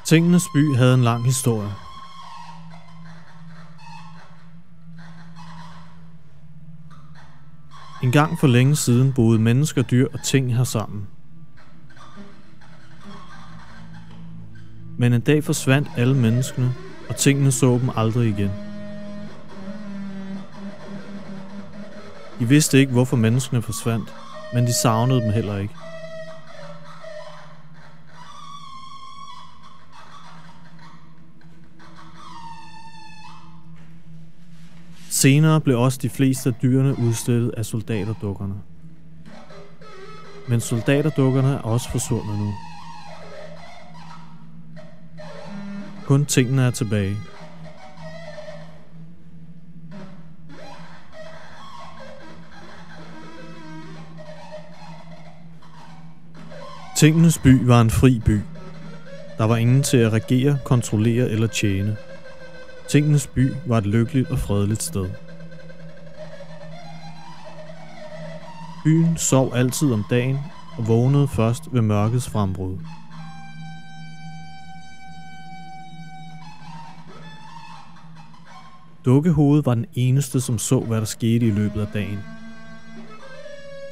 Tingenes by havde en lang historie. En gang for længe siden boede mennesker, dyr og ting her sammen. Men en dag forsvandt alle menneskene, og tingene så dem aldrig igen. De vidste ikke, hvorfor menneskene forsvandt, men de savnede dem heller ikke. Senere blev også de fleste af dyrene udstillet af soldaterdukkerne. Men soldaterdukkerne er også forsvundet nu. Kun tingene er tilbage. Tingenes by var en fri by. Der var ingen til at regere, kontrollere eller tjene. Tingenes by var et lykkeligt og fredeligt sted. Byen sov altid om dagen og vågnede først ved mørkets frembrud. Dukkehovedet var den eneste, som så, hvad der skete i løbet af dagen.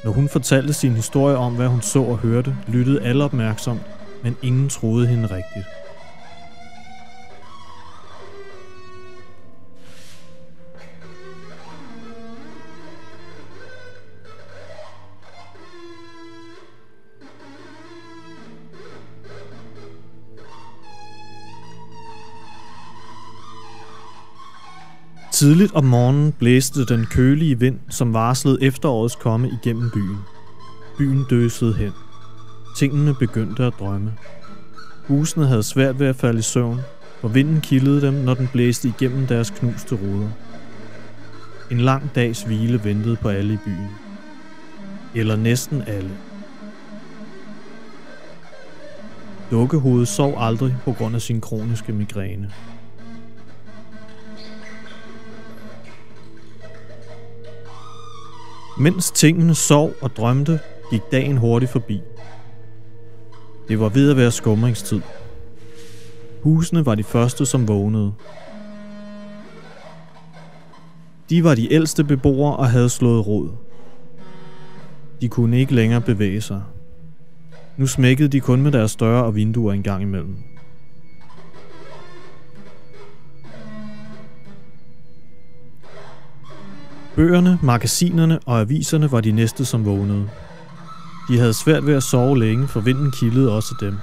Når hun fortalte sin historie om, hvad hun så og hørte, lyttede alle opmærksomt, men ingen troede hende rigtigt. Tidligt om morgenen blæste den kølige vind, som varslede efterårets komme igennem byen. Byen døsede hen. Tingene begyndte at drømme. Husene havde svært ved at falde i søvn, for vinden kildede dem, når den blæste igennem deres knuste ruder. En lang dags hvile ventede på alle i byen. Eller næsten alle. Dukkehovedet sov aldrig på grund af sin kroniske migræne. Mens tingene sov og drømte, gik dagen hurtigt forbi. Det var ved at være skumringstid. Husene var de første, som vågnede. De var de ældste beboere og havde slået rod. De kunne ikke længere bevæge sig. Nu smækkede de kun med deres døre og vinduer en gang imellem. Bøgerne, magasinerne og aviserne var de næste, som vågnede. De havde svært ved at sove længe, for vinden kildede også dem.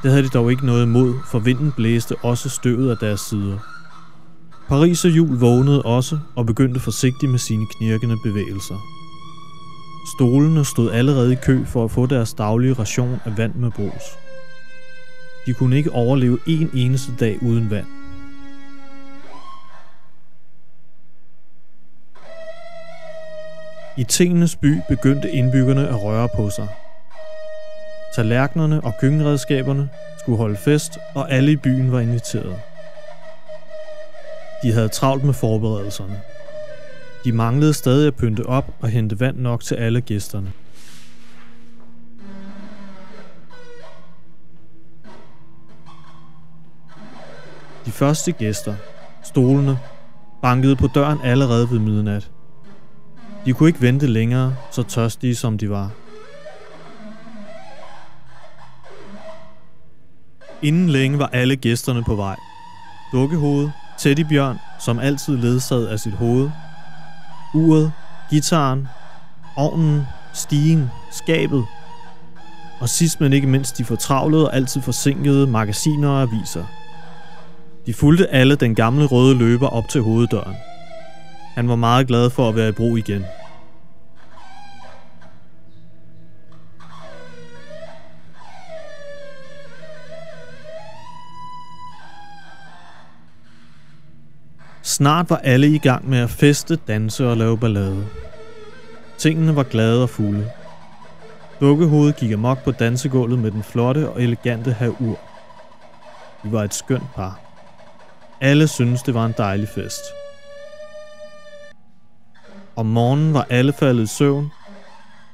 Det havde de dog ikke noget imod, for vinden blæste også støvet af deres sider. Pariserhjul vågnede også og begyndte forsigtigt med sine knirkende bevægelser. Stolene stod allerede i kø for at få deres daglige ration af vand med brus. De kunne ikke overleve en eneste dag uden vand. I Tingenes by begyndte indbyggerne at røre på sig. Tallerkenerne og køkkenredskaberne skulle holde fest, og alle i byen var inviteret. De havde travlt med forberedelserne. De manglede stadig at pynte op og hente vand nok til alle gæsterne. De første gæster, stolene, bankede på døren allerede ved midnat. De kunne ikke vente længere, så tørstige som de var. Inden længe var alle gæsterne på vej. Dukkehovedet, Teddybjørn, som altid ledsaget af sit hoved, uret, gitaren, ovnen, stigen, skabet, og sidst men ikke mindst de fortravlede og altid forsinkede magasiner og aviser. De fulgte alle den gamle røde løber op til hoveddøren. Han var meget glad for at være i brug igen. Snart var alle i gang med at feste, danse og lave ballade. Tingene var glade og fulde. Dukkehovedet gik amok på dansegulvet med den flotte og elegante Havur. De var et skønt par. Alle syntes, det var en dejlig fest. Om morgenen var alle faldet i søvn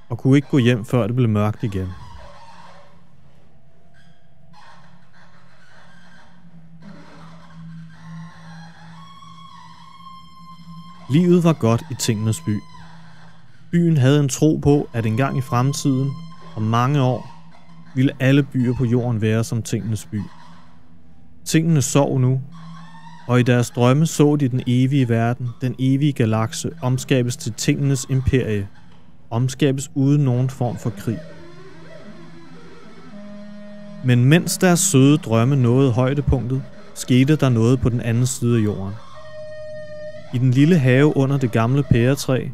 og kunne ikke gå hjem, før det blev mørkt igen. Livet var godt i Tingenes by. Byen havde en tro på, at engang i fremtiden, om mange år, ville alle byer på jorden være som Tingenes by. Tingene sov nu, og i deres drømme så de den evige verden, den evige galakse, omskabes til Tingenes imperie, omskabes uden nogen form for krig. Men mens deres søde drømme nåede højdepunktet, skete der noget på den anden side af jorden. I den lille have under det gamle pæretræ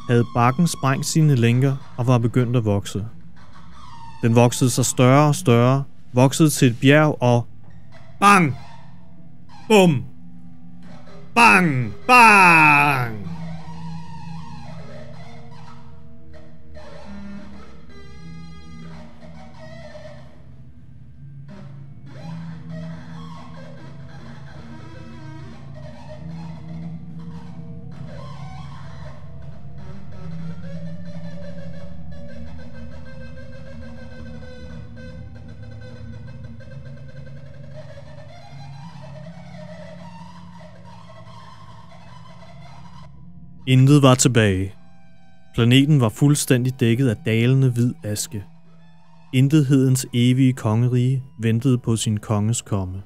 havde bakken sprængt sine lænker og var begyndt at vokse. Den voksede sig større og større, voksede til et bjerg og bang! Bum! Bang! Bang! Intet var tilbage. Planeten var fuldstændig dækket af dalende hvid aske. Intethedens evige kongerige ventede på sin konges komme.